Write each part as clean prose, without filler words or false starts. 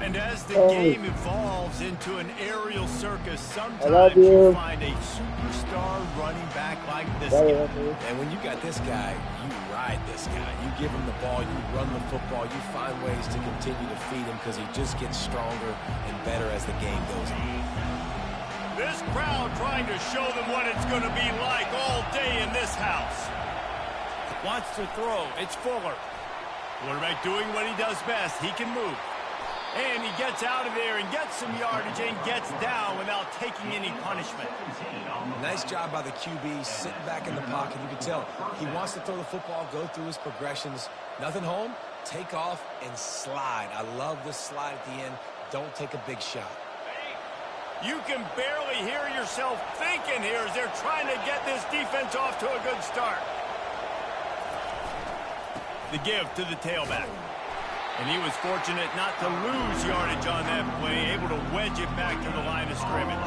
And as the game evolves into an aerial circus, sometimes you find a superstar running back like this guy. And when you got this guy, you ride this guy. You give him the ball, you run the football, you find ways to continue to feed him because he just gets stronger and better as the game goes on. This crowd trying to show them what it's going to be like all day in this house. Wants to throw. It's Fuller. Quarterback doing what he does best. He can move. And he gets out of there and gets some yardage and gets down without taking any punishment. Nice job by the QB, sitting back in the pocket. You can tell he wants to throw the football, go through his progressions. Nothing home, take off, and slide. I love the slide at the end. Don't take a big shot. You can barely hear yourself thinking here as they're trying to get this defense off to a good start. The give to the tailback. And he was fortunate not to lose yardage on that play, able to wedge it back to the line of scrimmage.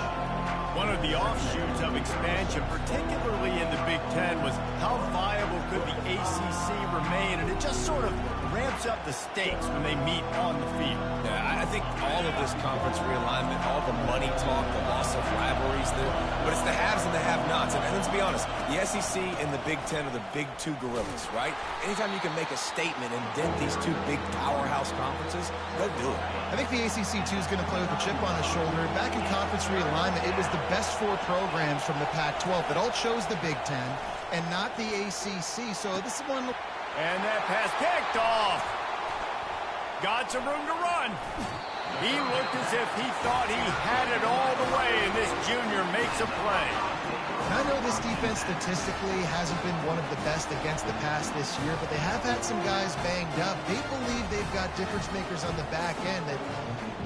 One of the offshoots of expansion, particularly in the Big Ten, was how viable could the ACC remain, and it just sort of ramps up the stakes when they meet on the field. Yeah, I think all of this conference realignment, all the money talk, the loss of rivalries there, but it's the haves and the have-nots. And let's be honest, the SEC and the Big Ten are the big two gorillas, right? Anytime you can make a statement and dent these two big powerhouse conferences, go do it. I think the ACC, too, is going to play with a chip on the shoulder. Back in conference realignment, it was the best four programs from the Pac-12 that all chose the Big Ten and not the ACC. So this is one... And that pass picked off. Got some room to run. He looked as if he thought he had it all the way, and this junior makes a play. And I know this defense statistically hasn't been one of the best against the pass this year, but they have had some guys banged up. They believe they've got difference makers on the back end that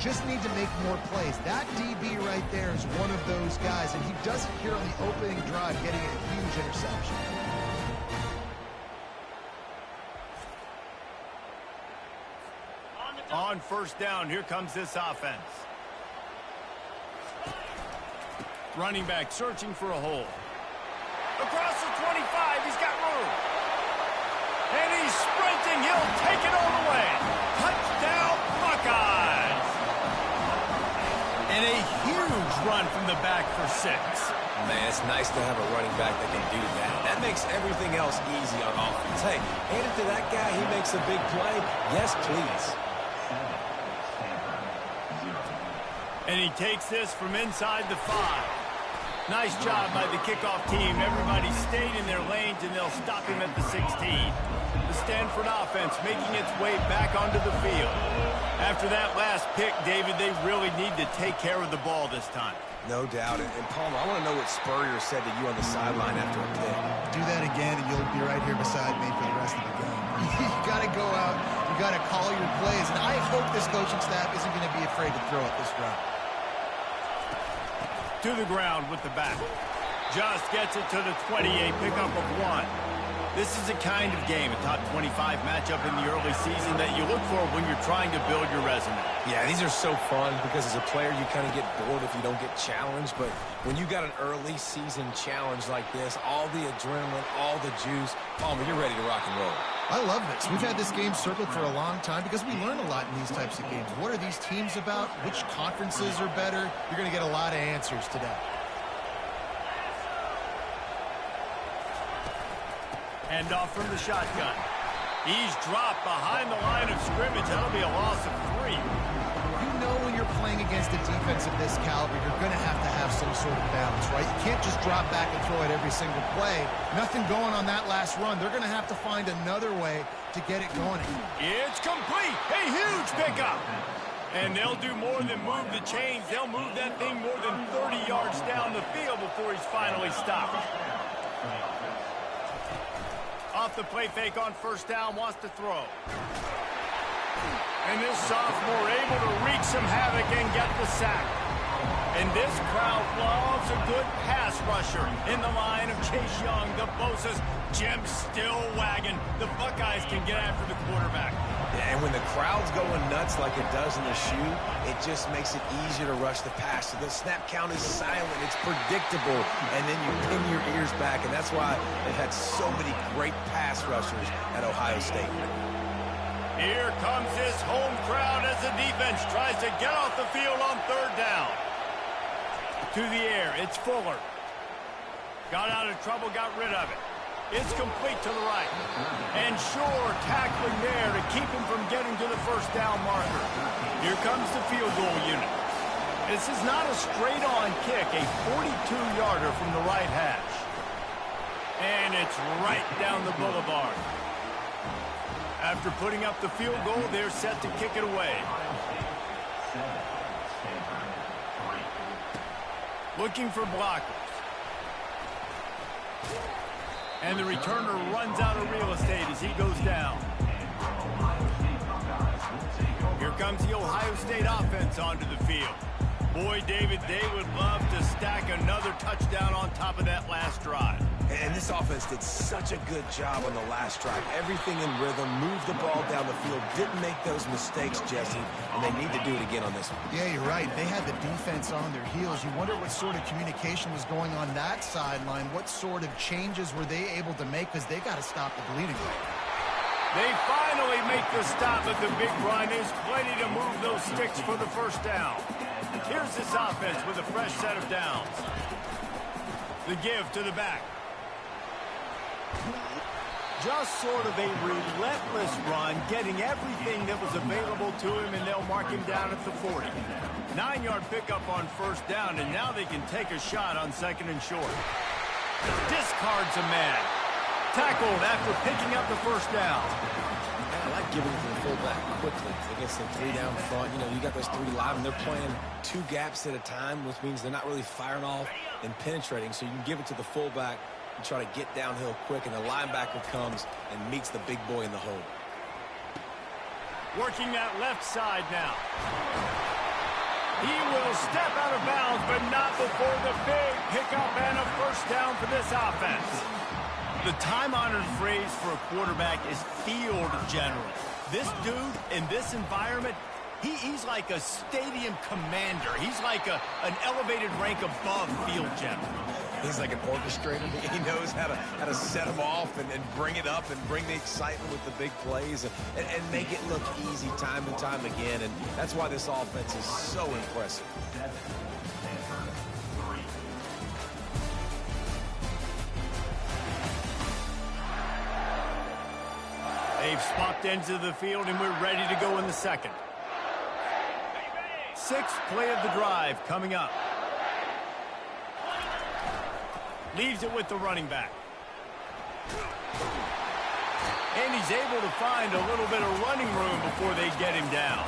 just need to make more plays. That DB right there is one of those guys, and he does it here on the opening drive, getting a huge interception. On first down, here comes this offense. Running back searching for a hole. Across the 25, he's got room. And he's sprinting, he'll take it all the way. Touchdown, Buckeyes. And a huge run from the back for 6. Man, it's nice to have a running back that can do that. That makes everything else easy on offense. Hey, hand it to that guy, he makes a big play. Yes, please. And he takes this from inside the 5. Nice job by the kickoff team. Everybody stayed in their lanes, and they'll stop him at the 16. The Stanford offense making its way back onto the field. After that last pick, David, they really need to take care of the ball this time. No doubt. And Palmer, I want to know what Spurrier said to you on the sideline after a pick. Do that again, and you'll be right here beside me for the rest of the game. You got to go out. You got to call your plays. And I hope this coaching staff isn't going to be afraid to throw it this route. To the ground with the back. Just gets it to the 28, pickup of 1. This is a kind of game, a top 25 matchup in the early season that you look for when you're trying to build your resume. Yeah, these are so fun because as a player, you kind of get bored if you don't get challenged. But when you got an early season challenge like this, all the adrenaline, all the juice, Palmer, you're ready to rock and roll. I love this. We've had this game circled for a long time because we learn a lot in these types of games. What are these teams about? Which conferences are better? You're going to get a lot of answers today. Hand off from the shotgun. He's dropped behind the line of scrimmage. That'll be a loss of 3. You know when you're playing against a defense of this caliber, you're going to have some sort of balance, right? You can't just drop back and throw it every single play. Nothing going on that last run. They're going to have to find another way to get it going. It's complete. A huge pickup. And they'll do more than move the chains. They'll move that thing more than 30 yards down the field before he's finally stopped. Off the play fake on first down, wants to throw. And this sophomore able to wreak some havoc and get the sack. And this crowd loves a good pass rusher in the line of Chase Young, the Bosa's, Jim still wagging. The Buckeyes can get after the quarterback. And when the crowd's going nuts like it does in the shoe, it just makes it easier to rush the pass. So the snap count is silent. It's predictable. And then you pin your ears back. And that's why they've had so many great pass rushers at Ohio State. Here comes this home crowd as the defense tries to get off the field on third down. To the air, it's Fuller. Got out of trouble, got rid of it. It's complete to the right. And Shore tackling there to keep him from getting to the first down marker. Here comes the field goal unit. This is not a straight-on kick, a 42-yarder from the right hash. And it's right down the boulevard. After putting up the field goal, they're set to kick it away. Looking for blockers. And the returner runs out of real estate as he goes down. Here comes the Ohio State offense onto the field. Boy, David, they would love to stack another touchdown on top of that last drive. And this offense did such a good job on the last drive. Everything in rhythm, moved the ball down the field, didn't make those mistakes, Jesse, and they need to do it again on this one. Yeah, you're right. They had the defense on their heels. You wonder what sort of communication was going on that sideline. What sort of changes were they able to make, because they got to stop the bleeding. They finally make the stop at the big run. There's plenty to move those sticks for the first down. Here's this offense with a fresh set of downs. The give to the back. Just sort of a relentless run, getting everything that was available to him, and they'll mark him down at the 40. 9-yard pickup on first down, and now they can take a shot on second and short. Discards a man. Tackled after picking up the first down. I like giving it to the fullback quickly against the three down front. You know, you got those three live, and they're playing two gaps at a time, which means they're not really firing off and penetrating. So you can give it to the fullback and try to get downhill quick, and the linebacker comes and meets the big boy in the hole. Working that left side now. He will step out of bounds, but not before the big pickup and a first down for this offense. The time-honored phrase for a quarterback is field general. This dude in this environment, he's like a stadium commander. He's like an elevated rank above field general. He's like an orchestrator. He knows how to set them off and bring it up and bring the excitement with the big plays and make it look easy time and time again. And that's why this offense is so impressive. They've swapped ends of the field, and we're ready to go in the second. Sixth play of the drive coming up. Leaves it with the running back. And he's able to find a little bit of running room before they get him down.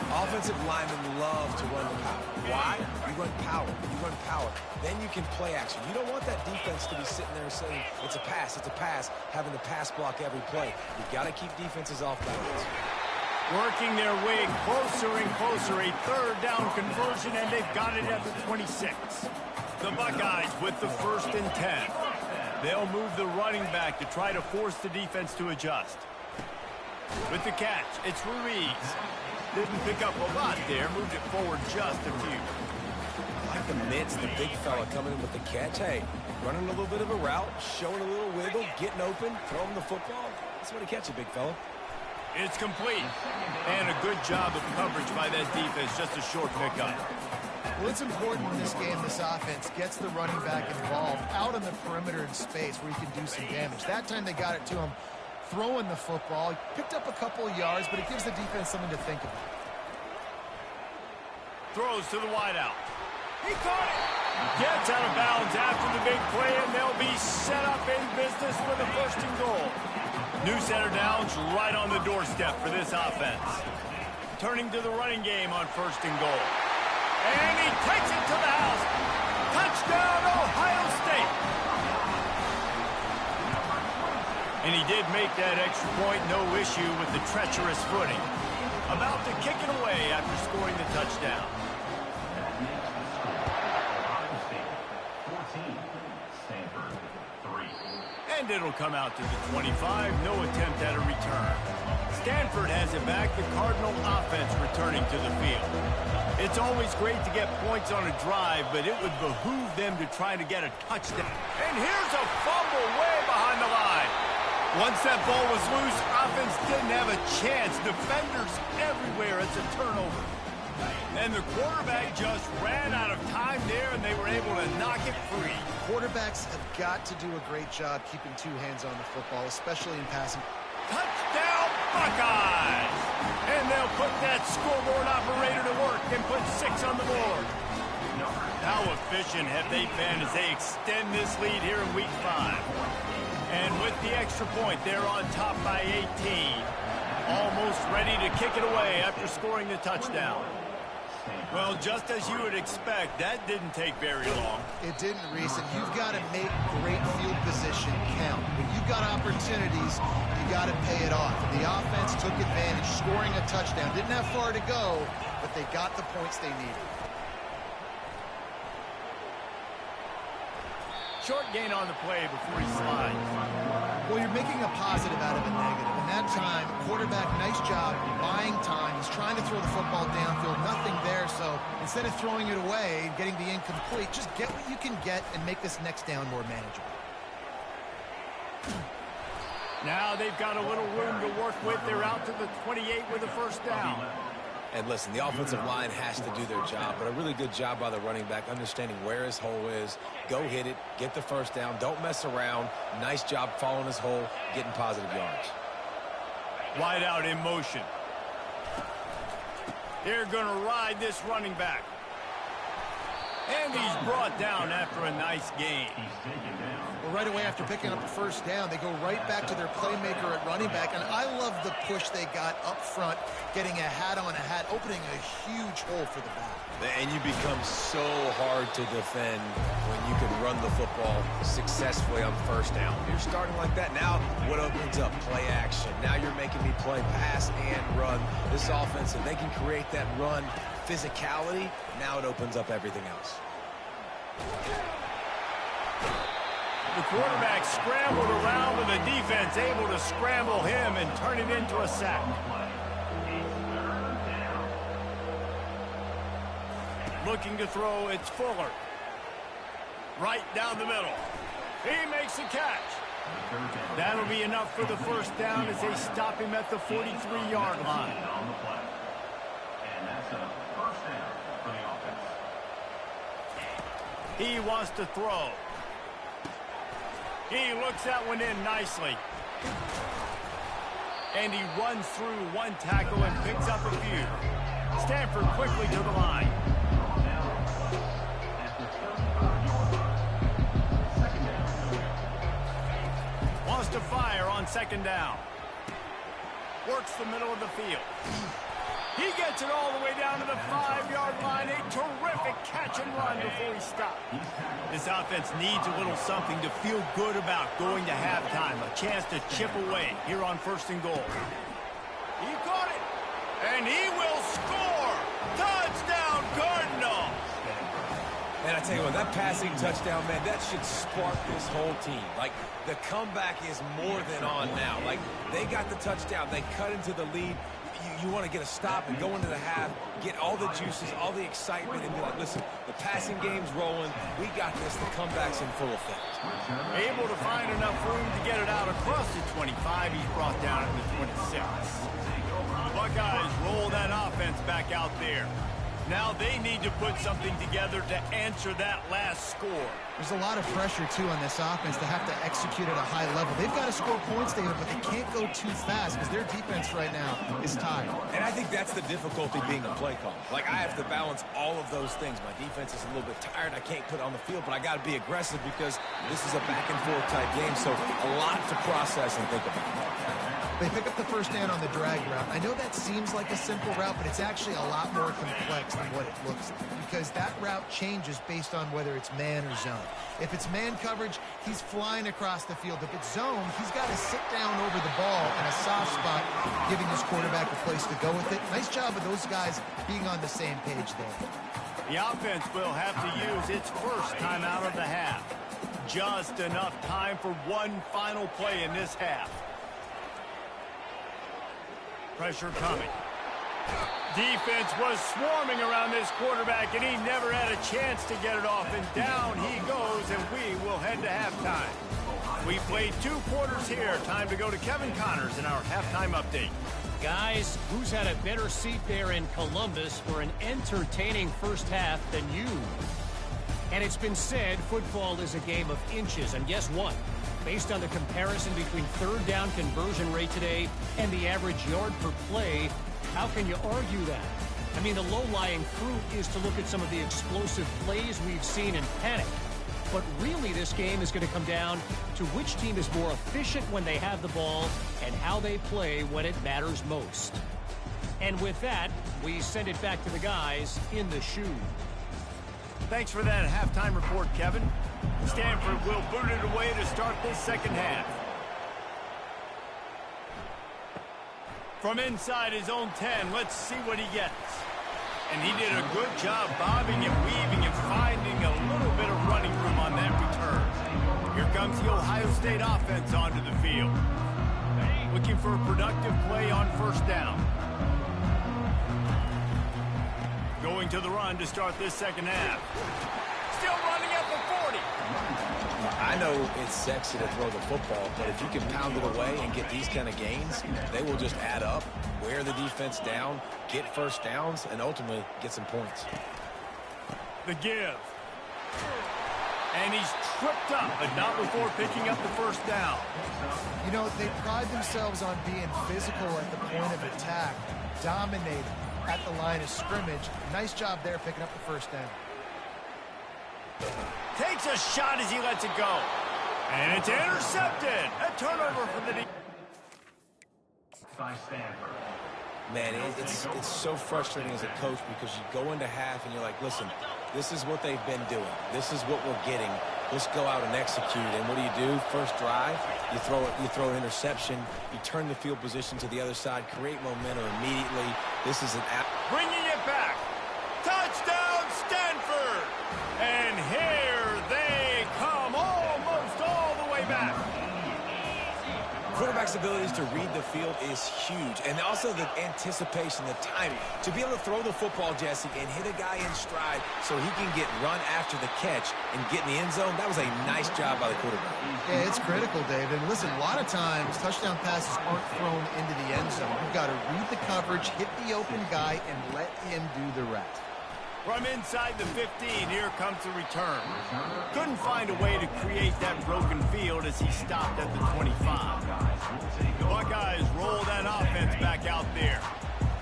Offensive linemen love to run the power. Why? You run power. You run power. Then you can play action. You don't want that defense to be sitting there saying, it's a pass, having to pass block every play. You've got to keep defenses off balance. Working their way closer and closer. A third down conversion, and they've got it at the 26. The Buckeyes with the 1st and 10. They'll move the running back to try to force the defense to adjust. With the catch, it's Ruiz. Didn't pick up a lot there, moved it forward just a few. I like the mitts, the big fella coming in with the catch. Hey, running a little bit of a route, showing a little wiggle, getting open, throwing the football. That's what he catch it, big fella. It's complete. And a good job of coverage by that defense, just a short pickup. Well, it's important in this game, this offense gets the running back involved out on the perimeter in space where he can do some damage. That time they got it to him throwing the football. He picked up a couple of yards, but it gives the defense something to think about. Throws to the wideout. He caught it. Gets out of bounds after the big play, and they'll be set up in business with a 1st and goal. New center downs right on the doorstep for this offense. Turning to the running game on 1st and goal. And he takes it to the house. Touchdown, Ohio State. And he did make that extra point, no issue with the treacherous footing. About to kick it away after scoring the touchdown. And it'll come out to the 25, no attempt at a return. Stanford has it back, the Cardinal offense returning to the field. It's always great to get points on a drive, but it would behoove them to try to get a touchdown. And here's a fumble way behind the line. Once that ball was loose, offense didn't have a chance. Defenders everywhere. It's a turnover. And the quarterback just ran out of time there, and they were able to knock it free. Quarterbacks have got to do a great job keeping two hands on the football, especially in passing. Touchdown, Buckeyes! And they'll put that scoreboard operator to work and put 6 on the board. How efficient have they been as they extend this lead here in Week 5? And with the extra point, they're on top by 18. Almost ready to kick it away after scoring the touchdown. Well, just as you would expect, that didn't take very long. It didn't, Reese, and you've got to make great field position count. When you've got opportunities, you got to pay it off. And the offense took advantage, scoring a touchdown. Didn't have far to go, but they got the points they needed. Short gain on the play before he slides. Well, you're making a positive out of a negative. And that time, quarterback, nice job, buying time. He's trying to throw the football downfield, nothing there. So instead of throwing it away and getting the incomplete, just get what you can get and make this next down more manageable. Now they've got a little room to work with. They're out to the 28 with a first down. And listen, the offensive line has to do their job, but a really good job by the running back understanding where his hole is. Go hit it, get the first down, don't mess around. Nice job following his hole, getting positive yards. Wide out in motion. They're going to ride this running back. And he's brought down after a nice gain. Well, right away after picking up the first down, they go right back to their playmaker at running back. And I love the push they got up front, getting a hat on a hat, opening a huge hole for the back. And you become so hard to defend when you can run the football successfully on first down. You're starting like that. Now what opens up? Play action. Now you're making me play pass and run. This offense, if they can create that run physicality, now it opens up everything else. The quarterback scrambled around with the defense, able to scramble him and turn it into a sack. Looking to throw, it's Fuller. Right down the middle. He makes the catch. That'll be enough for the first down as they stop him at the 43-yard line. He wants to throw. He looks that one in nicely. And he runs through one tackle and picks up a few. Stanford quickly to the line. Wants to fire on second down. Works the middle of the field. He gets it all the way down to the 5-yard line. A terrific catch and run before he stopped. This offense needs a little something to feel good about going to halftime. A chance to chip away here on 1st and goal. He caught it. And he will score. Touchdown, Cardinals. And I tell you what, that passing touchdown, man, that should spark this whole team. Like, the comeback is more than on now. Like, they got the touchdown. They cut into the lead. You want to get a stop and go into the half, get all the juices, all the excitement, and be like, listen, the passing game's rolling. We got this. The comeback's in full effect. Able to find enough room to get it out across the 25. He's brought down at the 26. The Buckeyes roll that offense back out there. Now they need to put something together to answer that last score. There's a lot of pressure, too, on this offense to have to execute at a high level. They've got to score points together, but they can't go too fast because their defense right now is tired. And I think that's the difficulty being a play call. Like, I have to balance all of those things. My defense is a little bit tired. I can't put it on the field, but I got to be aggressive because this is a back-and-forth type game, so a lot to process and think about. They pick up the first down on the drag route. I know that seems like a simple route, but it's actually a lot more complex than what it looks like because that route changes based on whether it's man or zone. If it's man coverage, he's flying across the field. If it's zone, he's got to sit down over the ball in a soft spot, giving his quarterback a place to go with it. Nice job of those guys being on the same page there. The offense will have to use its first timeout of the half. Just enough time for one final play in this half. Pressure coming. Defense was swarming around this quarterback, and he never had a chance to get it off. And down he goes, and we will head to halftime. We played 2 quarters here. Time to go to Kevin Connors in our halftime update. Guys, who's had a better seat there in Columbus for an entertaining first half than you? And it's been said football is a game of inches. And guess what? Based on the comparison between third down conversion rate today and the average yard per play, how can you argue that? I mean, the low-lying fruit is to look at some of the explosive plays we've seen in panic. But really, this game is going to come down to which team is more efficient when they have the ball and how they play when it matters most. And with that, we send it back to the guys in the shoe. Thanks for that halftime report, Kevin. Stanford will boot it away to start this second half. From inside his own 10, let's see what he gets. And he did a good job bobbing and weaving and finding a little bit of running room on that return. Here comes the Ohio State offense onto the field. Looking for a productive play on first down. Going to the run to start this second half. Still running at the 40. I know it's sexy to throw the football, but if you can pound it away and get these kind of gains, they will just add up, wear the defense down, get first downs, and ultimately get some points. The give. And he's tripped up, but not before picking up the first down. You know, they pride themselves on being physical at the point of attack, dominating at the line of scrimmage. Nice job there picking up the first down. Takes a shot as he lets it go. And it's intercepted. A turnover for the by Stanford. Man, it's so frustrating as a coach because you go into half and you're like, listen, this is what they've been doing. This is what we're getting. Let's go out and execute. And what do? First drive, you throw an interception, you turn the field position to the other side, create momentum immediately. This is an bringing it back. Touchdown, Stanford! And here they come, almost all the way back. Quarterback's abilities to read the field is huge, and also the anticipation, the timing. To be able to throw the football, Jesse, and hit a guy in stride so he can get run after the catch and get in the end zone, that was a nice job by the quarterback. Yeah, it's critical, David. And listen, a lot of times touchdown passes aren't thrown into the end zone. You've got to read the coverage, hit the open guy, and let him do the rest. From inside the 15, here comes the return. Couldn't find a way to create that broken field as he stopped at the 25. The Buckeyes roll that offense back out there.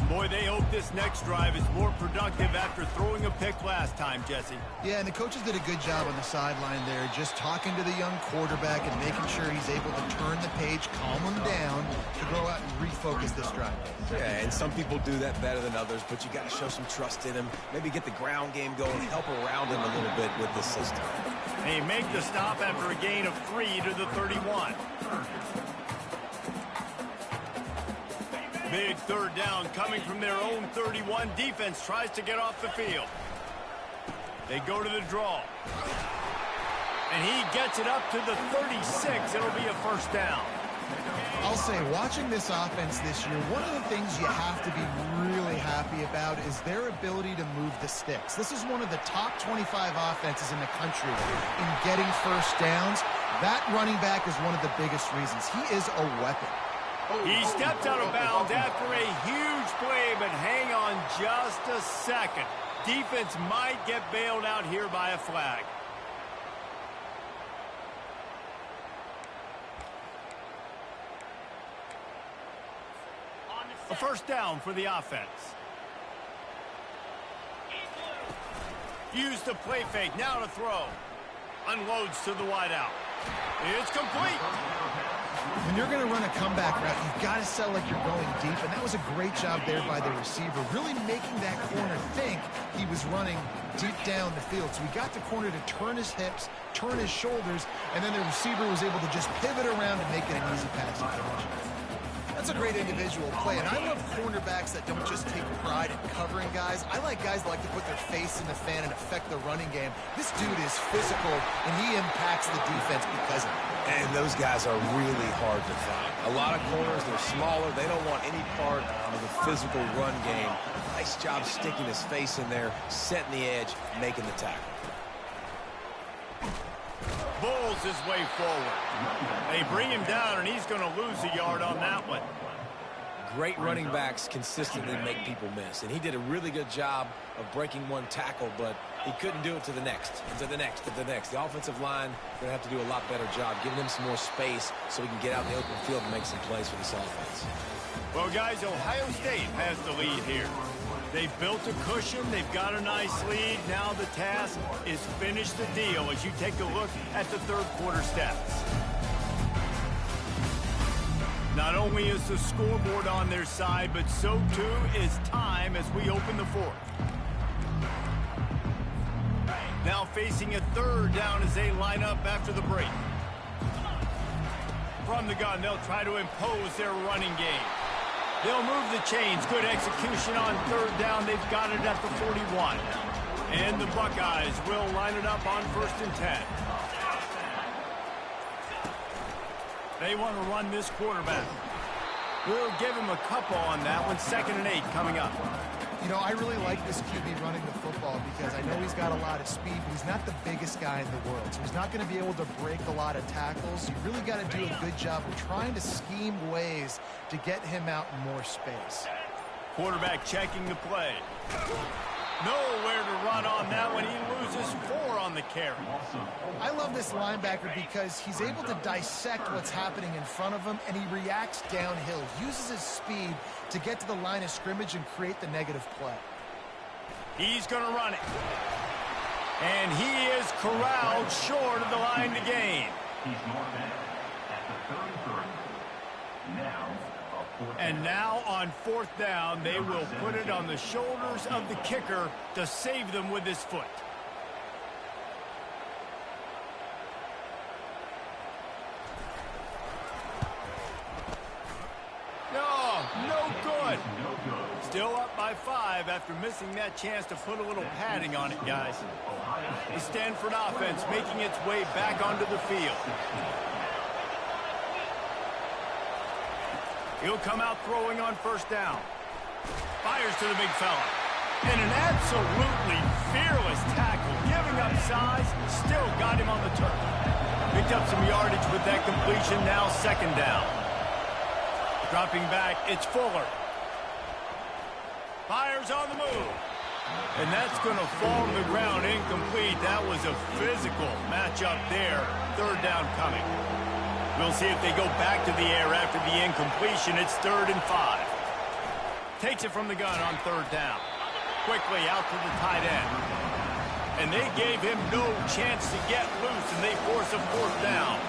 Boy, they hope this next drive is more productive after throwing a pick last time, Jesse. Yeah, and the coaches did a good job on the sideline there, just talking to the young quarterback and making sure he's able to turn the page, calm him down, to go out and refocus this drive. Yeah, and some people do that better than others, but you got to show some trust in him. Maybe get the ground game going, help around him a little bit with this system. They make the stop after a gain of 3 to the 31. Big third down coming from their own 31. Defense tries to get off the field. They go to the draw. And he gets it up to the 36. It'll be a first down. I'll say, watching this offense this year, one of the things you have to be really happy about is their ability to move the sticks. This is one of the top 25 offenses in the country in getting first downs. That running back is one of the biggest reasons. He is a weapon. He steps out of bounds after a huge play, but hang on just a second. Defense might get bailed out here by a flag. A first down for the offense. Used the play fake, now to throw. Unloads to the wideout. It's complete. When you're going to run a comeback route, you've got to sell like you're going deep, and that was a great job there by the receiver, really making that corner think he was running deep down the field. So he got the corner to turn his hips, turn his shoulders, and then the receiver was able to just pivot around and make it an easy pass to catch. That's a great individual play, and I love cornerbacks that don't just take pride in covering guys. I like guys that like to put their face in the fan and affect the running game. This dude is physical, and he impacts the defense because of it. And those guys are really hard to find. A lot of corners, they're smaller. They don't want any part of the physical run game. Nice job sticking his face in there, setting the edge, making the tackle. bulls his way forward. They bring him down, and he's going to lose a yard on that one. Great running backs consistently make people miss, and he did a really good job of breaking one tackle, but he couldn't do it to the next, and to the next, to the next. The offensive line going to have to do a lot better job, giving him some more space so he can get out in the open field and make some plays for this offense. Well, guys, Ohio State has the lead here. They've built a cushion. They've got a nice lead. Now the task is finish the deal as you take a look at the third quarter stats. Not only is the scoreboard on their side, but so too is time as we open the fourth. Now facing a third down as they line up after the break. From the gun, they'll try to impose their running game. They'll move the chains. Good execution on third down. They've got it at the 41. And the Buckeyes will line it up on 1st and 10. They want to run this quarterback. We'll give him a couple on that one. 2nd and 8 coming up. You know, I really like this QB running the football because I know he's got a lot of speed, but he's not the biggest guy in the world. So he's not going to be able to break a lot of tackles. You really got to do a good job of trying to scheme ways to get him out in more space. Quarterback checking the play. Nowhere to run on that one. He loses 4 on the carry. I love this linebacker because he's able to dissect what's happening in front of him, and he reacts downhill. He uses his speed to get to the line of scrimmage and create the negative play. He's going to run it. And he is corralled short of the line to gain. And now on 4th down, they will put it on the shoulders of the kicker to save them with his foot. Oh, no good. Still up by 5 after missing that chance to put a little padding on it, guys. The Stanford offense making its way back onto the field. He'll come out throwing on 1st down. Fires to the big fella. And an absolutely fearless tackle. Giving up size, still got him on the turf. Picked up some yardage with that completion, now 2nd down. Dropping back, it's Fuller. Fires on the move. And that's going to fall to the ground incomplete. That was a physical matchup there. 3rd down coming. We'll see if they go back to the air after the incompletion. It's 3rd and 5. Takes it from the gun on 3rd down. Quickly out to the tight end. And they gave him no chance to get loose, and they force a 4th down.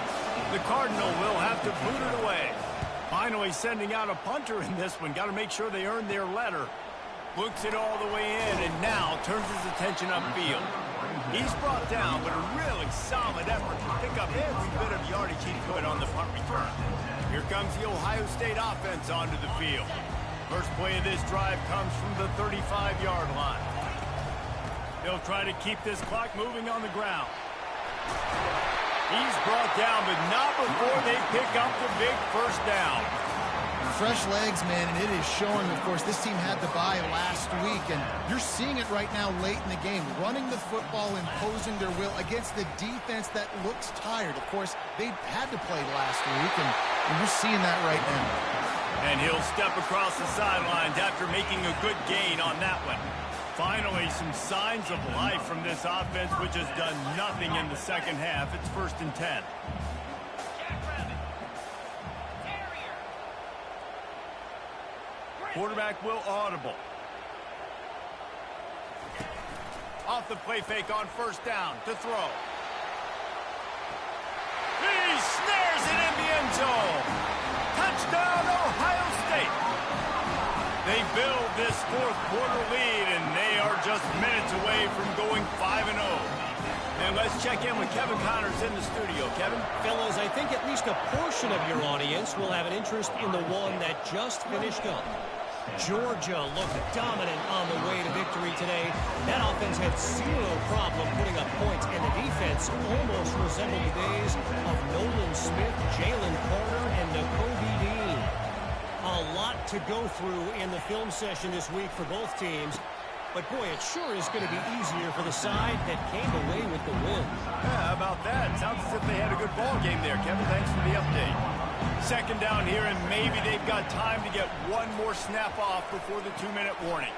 The Cardinal will have to boot it away. Finally sending out a punter in this one. Got to make sure they earn their letter. Looks it all the way in, and now turns his attention upfield. He's brought down, but a really solid effort to pick up every bit of yardage he could on the punt return. Here comes the Ohio State offense onto the field. First play of this drive comes from the 35-yard line. They'll try to keep this clock moving on the ground. He's brought down, but not before they pick up the big 1st down. Fresh legs, man, and it is showing, of course, this team had the bye last week, and you're seeing it right now late in the game. Running the football, imposing their will against the defense that looks tired. Of course, they had to play last week, and you're seeing that right now. And he'll step across the sidelines after making a good gain on that one. Finally, some signs of life from this offense, which has done nothing in the 2nd half. It's 1st and 10. Quarterback will audible. Off the play fake on 1st down to throw. He snares it in the end zone. Touchdown, Ohio State. They build this 4th quarter lead, and they are just minutes away from going 5-0. And let's check in with Kevin Connors in the studio. Kevin? Fellas, I think at least a portion of your audience will have an interest in the one that just finished up. Georgia looked dominant on the way to victory today. That offense had 0 problem putting up points, and the defense almost resembled the days of Nolan Smith, Jalen Carter, and Nakobe Dean. A lot to go through in the film session this week for both teams. But, boy, it sure is going to be easier for the side that came away with the win. Yeah, how about that? Sounds as if they had a good ball game there, Kevin. Thanks for the update. Second down here, and maybe they've got time to get one more snap off before the 2-minute warning.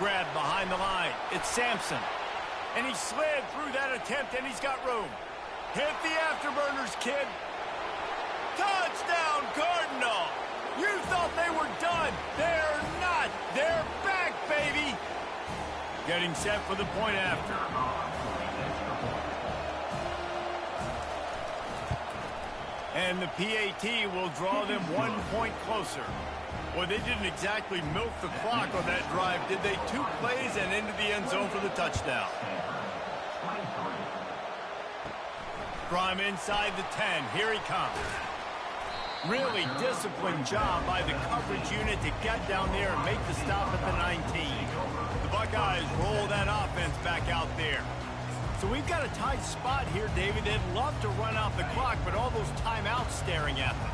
Grab behind the line. It's Sampson. And he slid through that attempt, and he's got room. Hit the afterburners, kid. Touchdown, Cardinal! You thought they were done. They're not. They're back, baby. Getting set for the point after. And the PAT will draw them 1 point closer. Well, they didn't exactly milk the clock on that drive, did they? 2 plays and into the end zone for the touchdown. From inside the 10, here he comes. Really disciplined job by the coverage unit to get down there and make the stop at the 19. The Buckeyes roll that offense back out there. So we've got a tight spot here, David. They'd love to run out the clock, but all those timeouts staring at them.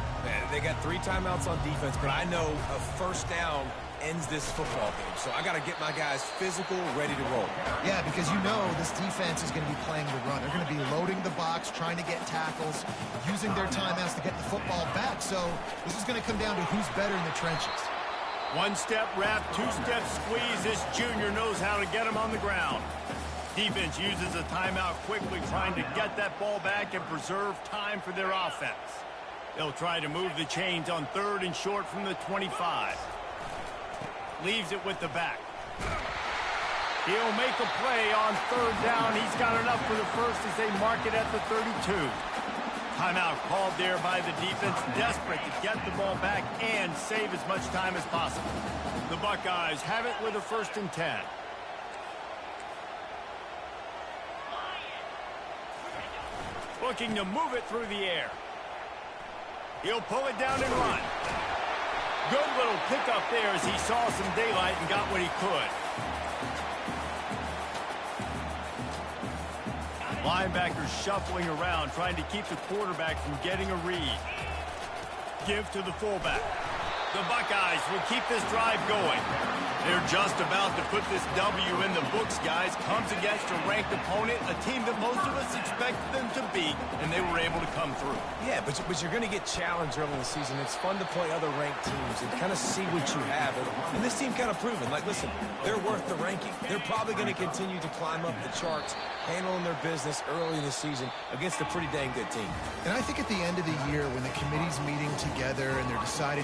They got 3 timeouts on defense, but I know a first down ends this football game. So I got to get my guys physical, ready to roll. Yeah, because you know this defense is going to be playing the run. They're going to be loading the box, trying to get tackles, using their timeouts to get the football back. So this is going to come down to who's better in the trenches. 1-step wrap, 2-step squeeze. This junior knows how to get him on the ground. Defense uses a timeout quickly, trying to get that ball back and preserve time for their offense. They'll try to move the chains on 3rd and short from the 25. Leaves it with the back. He'll make a play on 3rd down. He's got enough for the first as they mark it at the 32. Timeout called there by the defense, desperate to get the ball back and save as much time as possible. The Buckeyes have it with a 1st and 10. Looking to move it through the air. He'll pull it down and run. Good little pickup there as he saw some daylight and got what he could. Linebackers shuffling around, trying to keep the quarterback from getting a read. Give to the fullback. The Buckeyes will keep this drive going. They're just about to put this W in the books, guys. Comes against a ranked opponent, a team that most of us expected them to beat, and they were able to come through. Yeah, but you're going to get challenged early in the season. It's fun to play other ranked teams and kind of see what you have. And this team kind of proven, like, listen, they're worth the ranking. They're probably going to continue to climb up the charts, handling their business early in the season against a pretty dang good team. And I think at the end of the year, when the committee's meeting together and they're deciding